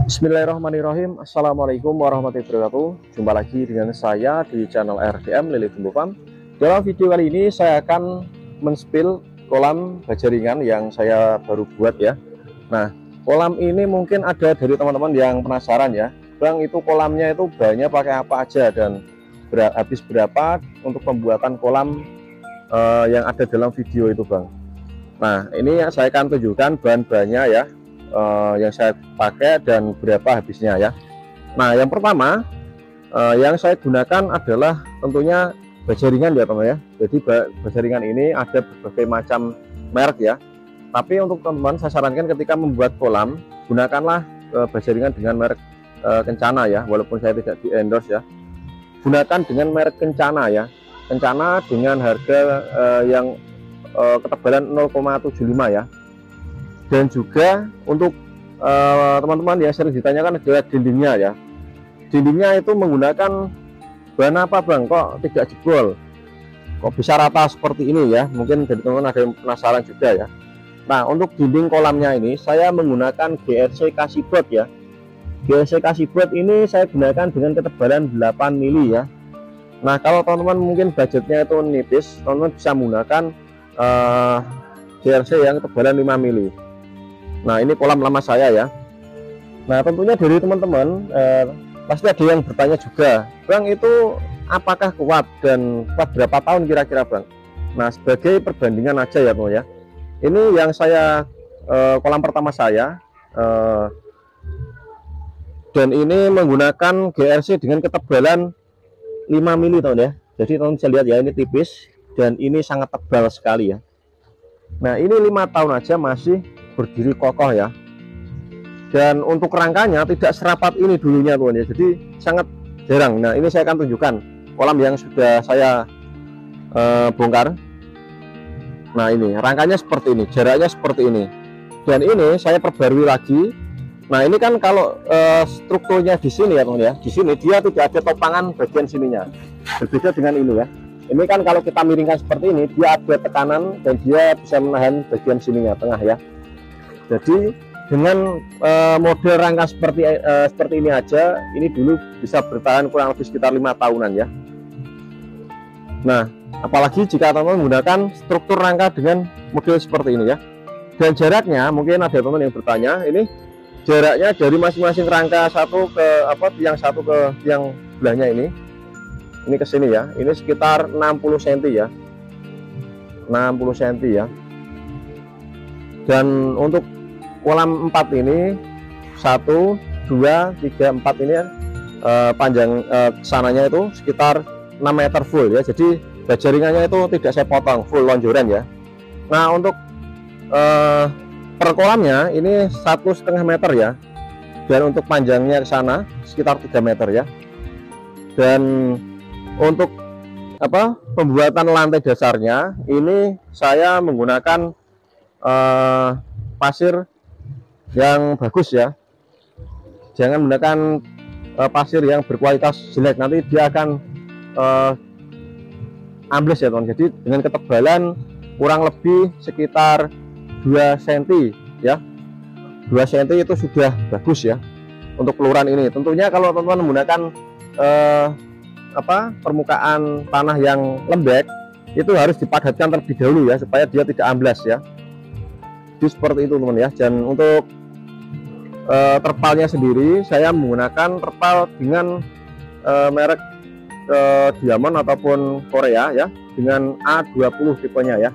Bismillahirrahmanirrahim. Assalamualaikum warahmatullahi wabarakatuh. Jumpa lagi dengan saya di channel RDM Lili Tumbuh Farm. Dalam video kali ini saya akan men-spill kolam baja ringan yang saya baru buat ya. Nah, kolam ini mungkin ada dari teman-teman yang penasaran ya, Bang, itu kolamnya itu bahannya pakai apa aja dan habis berapa untuk pembuatan kolam yang ada dalam video itu, Bang. Nah, ini saya akan tunjukkan bahan-bahannya ya, yang saya pakai dan berapa habisnya ya. Nah, yang pertama yang saya gunakan adalah tentunya baja ringan ya teman ya. Jadi baja ringan ini ada berbagai macam merek ya, tapi untuk teman-teman saya sarankan ketika membuat kolam, gunakanlah baja ringan dengan merek Kencana ya, walaupun saya tidak di endorse ya. Gunakan dengan merek Kencana ya, Kencana dengan harga yang ketebalan 0,75 ya. Dan juga untuk teman-teman yang sering ditanyakan adalah dindingnya ya. Dindingnya itu menggunakan bahan apa, Bang? Kok tidak jebol? Kok bisa rata seperti ini ya? Mungkin dari teman-teman ada yang penasaran juga ya. Nah, untuk dinding kolamnya ini saya menggunakan GRC Kasibot ya. GRC Kasibot ini saya gunakan dengan ketebalan 8 mili ya. Nah, kalau teman-teman mungkin budgetnya itu nipis, teman-teman bisa menggunakan GRC yang ketebalan 5 mili. Nah, ini kolam lama saya ya. Nah, tentunya dari teman-teman pasti ada yang bertanya juga, Bang, itu apakah kuat dan kuat berapa tahun kira-kira, Bang? Nah, sebagai perbandingan aja ya teman ya, ini yang saya kolam pertama saya dan ini menggunakan GRC dengan ketebalan 5 mili teman ya. Jadi teman bisa lihat ya, ini tipis dan ini sangat tebal sekali ya. Nah, ini 5 tahun aja masih berdiri kokoh ya. Dan untuk rangkanya tidak serapat ini dulunya teman ya, jadi sangat jarang. Nah, ini saya akan tunjukkan kolam yang sudah saya bongkar. Nah, ini rangkanya seperti ini, jaraknya seperti ini, dan ini saya perbarui lagi. Nah, ini kan kalau strukturnya di sini ya teman ya, di sini dia tidak ada topangan bagian sininya, berbeda dengan ini ya. Ini kan kalau kita miringkan seperti ini, dia ada tekanan dan dia bisa menahan bagian sininya, tengah ya. Jadi dengan model rangka seperti ini aja, ini dulu bisa bertahan kurang lebih sekitar 5 tahunan ya. Nah, apalagi jika teman-teman menggunakan struktur rangka dengan model seperti ini ya. Dan jaraknya, mungkin ada teman yang bertanya, ini jaraknya dari masing-masing rangka satu ke tiang satu ke tiang sebelahnya ini ke sini ya. Ini sekitar 60 cm ya. 60 cm ya. Dan untuk kolam 4 ini 1, 2, 3, 4 ini panjang kesananya itu sekitar 6 meter full ya. Jadi baja ringannya itu tidak saya potong, full lonjoran ya. Nah, untuk per kolamnya ini 1,5 meter ya. Dan untuk panjangnya ke sana sekitar 3 meter ya. Dan untuk pembuatan lantai dasarnya ini saya menggunakan pasir yang bagus ya. Jangan menggunakan pasir yang berkualitas jelek, nanti dia akan ambles ya teman. Jadi dengan ketebalan kurang lebih sekitar 2 cm ya. 2 cm itu sudah bagus ya untuk peluran ini. Tentunya kalau teman-teman menggunakan permukaan tanah yang lembek, itu harus dipadatkan terlebih dahulu ya, supaya dia tidak amblas ya. Jadi seperti itu teman ya. Dan untuk terpalnya sendiri saya menggunakan terpal dengan merek Diamond ataupun Korea ya, dengan A20 tipenya ya.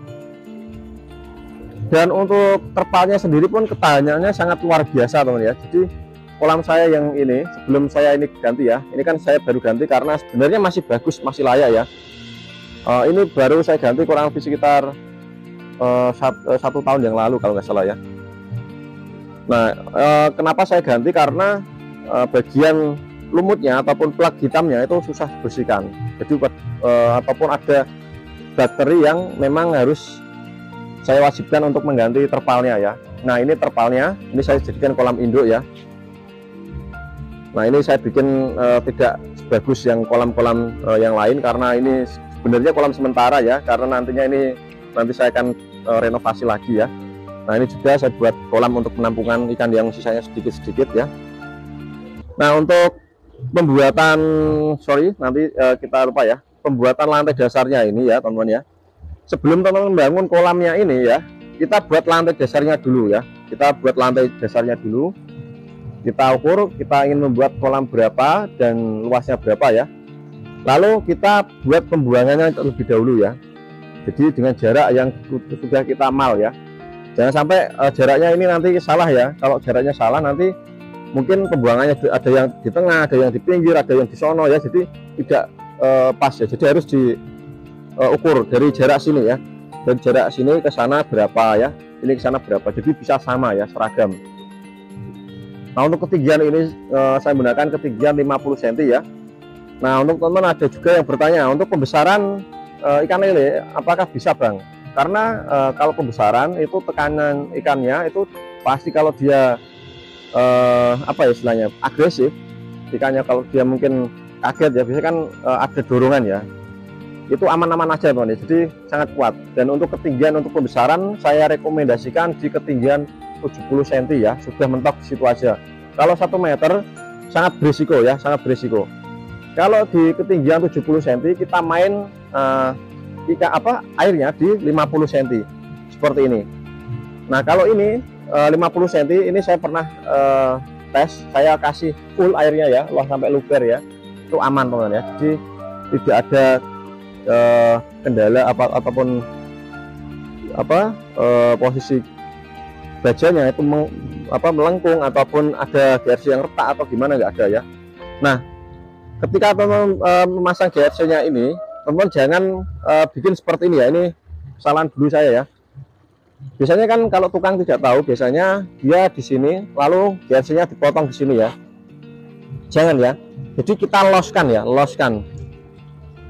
Dan untuk terpalnya sendiri pun ketahanannya sangat luar biasa teman ya. Jadi kolam saya yang ini, sebelum saya ini ganti ya, ini kan saya baru ganti karena sebenarnya masih bagus, masih layak ya. Ini baru saya ganti kurang lebih sekitar 1 tahun yang lalu kalau nggak salah ya. Nah, kenapa saya ganti? Karena bagian lumutnya ataupun plak hitamnya itu susah bersihkan. Jadi ataupun ada bakteri yang memang harus saya wajibkan untuk mengganti terpalnya ya. Nah, ini terpalnya, ini saya jadikan kolam induk ya. Nah, ini saya bikin tidak sebagus yang kolam-kolam yang lain, karena ini sebenarnya kolam sementara ya, karena nanti saya akan renovasi lagi ya. Nah, ini juga saya buat kolam untuk penampungan ikan yang sisanya sedikit-sedikit ya. Nah, untuk pembuatan, sorry nanti kita lupa ya, pembuatan lantai dasarnya ini ya teman-teman ya. Sebelum teman-teman bangun kolamnya ini ya, kita buat lantai dasarnya dulu ya. Kita buat lantai dasarnya dulu. Kita ukur kita ingin membuat kolam berapa dan luasnya berapa ya. Lalu kita buat pembuangannya terlebih dahulu ya. Jadi dengan jarak yang sudah kita mal ya. Jangan sampai jaraknya ini nanti salah ya. Kalau jaraknya salah nanti mungkin pembuangannya ada yang di tengah, ada yang di pinggir, ada yang di sono ya. Jadi tidak pas ya. Jadi harus diukur dari jarak sini ya. Dari jarak sini ke sana berapa ya. Ini ke sana berapa. Jadi bisa sama ya, seragam. Nah, untuk ketinggian ini saya menggunakan ketinggian 50 cm ya. Nah, untuk teman-teman ada juga yang bertanya, untuk pembesaran ikan lele apakah bisa Bang? Karena kalau pembesaran itu tekanan ikannya itu pasti kalau dia apa ya istilahnya, agresif, ikannya kalau dia mungkin kaget ya, biasanya kan ada dorongan ya. Itu aman-aman aja teman-teman, jadi sangat kuat. Dan untuk ketinggian untuk pembesaran saya rekomendasikan di ketinggian 70 cm ya, sudah mentok di situ aja. Kalau 1 meter sangat berisiko ya, sangat berisiko. Kalau di ketinggian 70 cm kita main airnya di 50 cm seperti ini. Nah, kalau ini 50 cm ini saya pernah tes, saya kasih full airnya ya, luas sampai luber ya, itu aman teman-teman ya. Jadi tidak ada kendala ataupun posisi bajanya itu melengkung ataupun ada GRC yang retak atau gimana, nggak ada ya. Nah, ketika teman memasang GRC-nya ini, teman jangan bikin seperti ini ya. Ini kesalahan dulu saya ya. Biasanya kan kalau tukang tidak tahu, biasanya dia di sini lalu GRC-nya dipotong di sini ya. Jangan ya. Jadi kita loskan ya, loskan.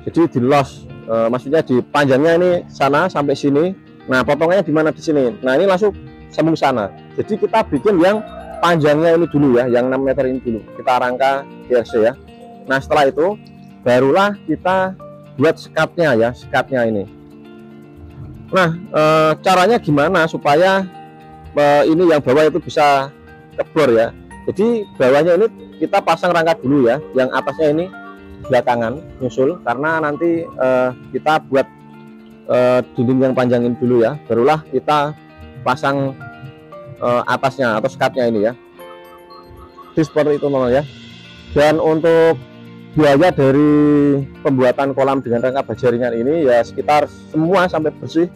Jadi di los, maksudnya di panjangnya ini sana sampai sini. Nah, potongannya di mana? Di sini. Nah, ini langsung sambung sana. Jadi kita bikin yang panjangnya ini dulu ya, yang 6 meter ini dulu. Kita rangka GRC ya. Nah, setelah itu barulah kita buat sekatnya ya, sekatnya ini. Nah, caranya gimana supaya ini yang bawah itu bisa kebor ya. Jadi bawahnya ini kita pasang rangka dulu ya, yang atasnya ini belakangan nyusul, karena nanti kita buat dinding yang panjang ini dulu ya, barulah kita pasang atasnya atau sekatnya ini ya. Jadi seperti itu teman ya. Dan untuk biaya dari pembuatan kolam dengan rangka baja ringan ini ya sekitar semua sampai bersih,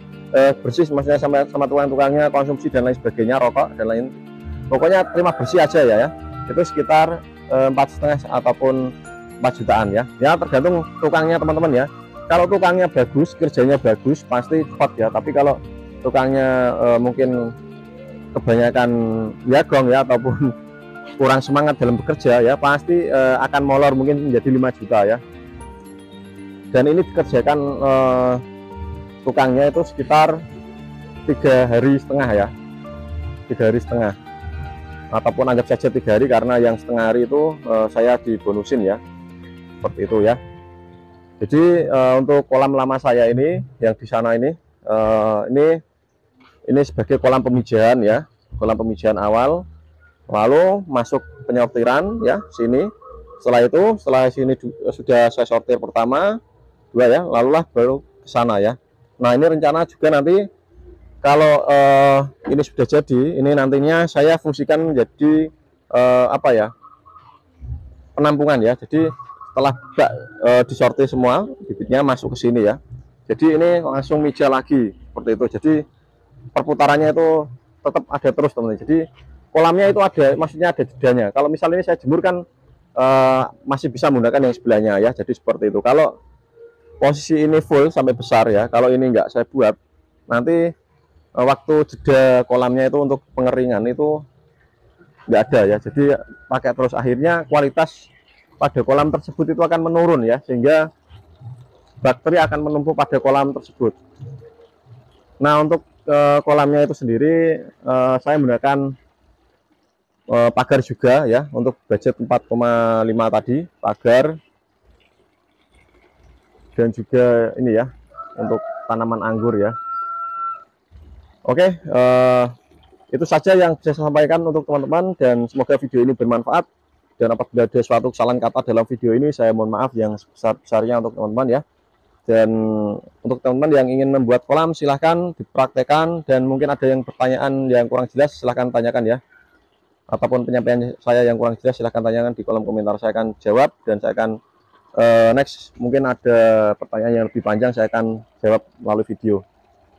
maksudnya sama tukang-tukangnya, konsumsi dan lain sebagainya, rokok dan lain, pokoknya terima bersih aja ya. Itu sekitar 4,5 ataupun 4 jutaan ya. Ya tergantung tukangnya teman-teman ya. Kalau tukangnya bagus, kerjanya bagus, pasti cepat ya. Tapi kalau tukangnya mungkin kebanyakan jagong ya ataupun kurang semangat dalam bekerja ya, pasti akan molor mungkin menjadi 5 juta ya. Dan ini dikerjakan tukangnya itu sekitar 3,5 hari ya, 3,5 hari ataupun anggap saja 3 hari, karena yang setengah hari itu saya dibonusin ya, seperti itu ya. Jadi untuk kolam lama saya ini yang di sana ini sebagai kolam pemijahan ya, kolam pemijahan awal, lalu masuk penyortiran ya sini. Setelah sini sudah saya sortir pertama, 2 ya, lalulah baru ke sana ya. Nah, ini rencana juga nanti kalau ini sudah jadi, ini nantinya saya fungsikan menjadi penampungan ya. Jadi setelah disortir semua, bibitnya masuk ke sini ya. Jadi ini langsung mija lagi seperti itu. Jadi perputarannya itu tetap ada terus teman-teman. Jadi kolamnya itu ada, maksudnya ada jedanya. Kalau misalnya ini saya jemur kan masih bisa menggunakan yang sebelahnya ya. Jadi seperti itu. Kalau posisi ini full sampai besar ya, kalau ini enggak saya buat, nanti waktu jeda kolamnya itu untuk pengeringan itu enggak ada ya. Jadi pakai terus, akhirnya kualitas pada kolam tersebut itu akan menurun ya, sehingga bakteri akan menumpuk pada kolam tersebut. Nah, untuk kolamnya itu sendiri saya menggunakan pagar juga ya, untuk budget 4,5 tadi pagar, dan juga ini ya untuk tanaman anggur ya. Oke, itu saja yang bisa saya sampaikan untuk teman-teman, dan semoga video ini bermanfaat. Dan apabila ada suatu kesalahan kata dalam video ini, saya mohon maaf yang sebesar-besarnya untuk teman-teman ya. Dan untuk teman-teman yang ingin membuat kolam, silahkan dipraktekkan. Dan mungkin ada yang pertanyaan yang kurang jelas, silahkan tanyakan ya. Ataupun penyampaian saya yang kurang jelas, silahkan tanyakan di kolom komentar. Saya akan jawab, dan saya akan next mungkin ada pertanyaan yang lebih panjang, saya akan jawab melalui video.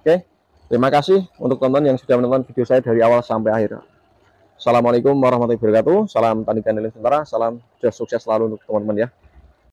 Oke, terima kasih untuk teman-teman yang sudah menonton video saya dari awal sampai akhir. Assalamualaikum warahmatullahi wabarakatuh. Salam tani dan nilai sementara. Salam sukses selalu untuk teman-teman ya.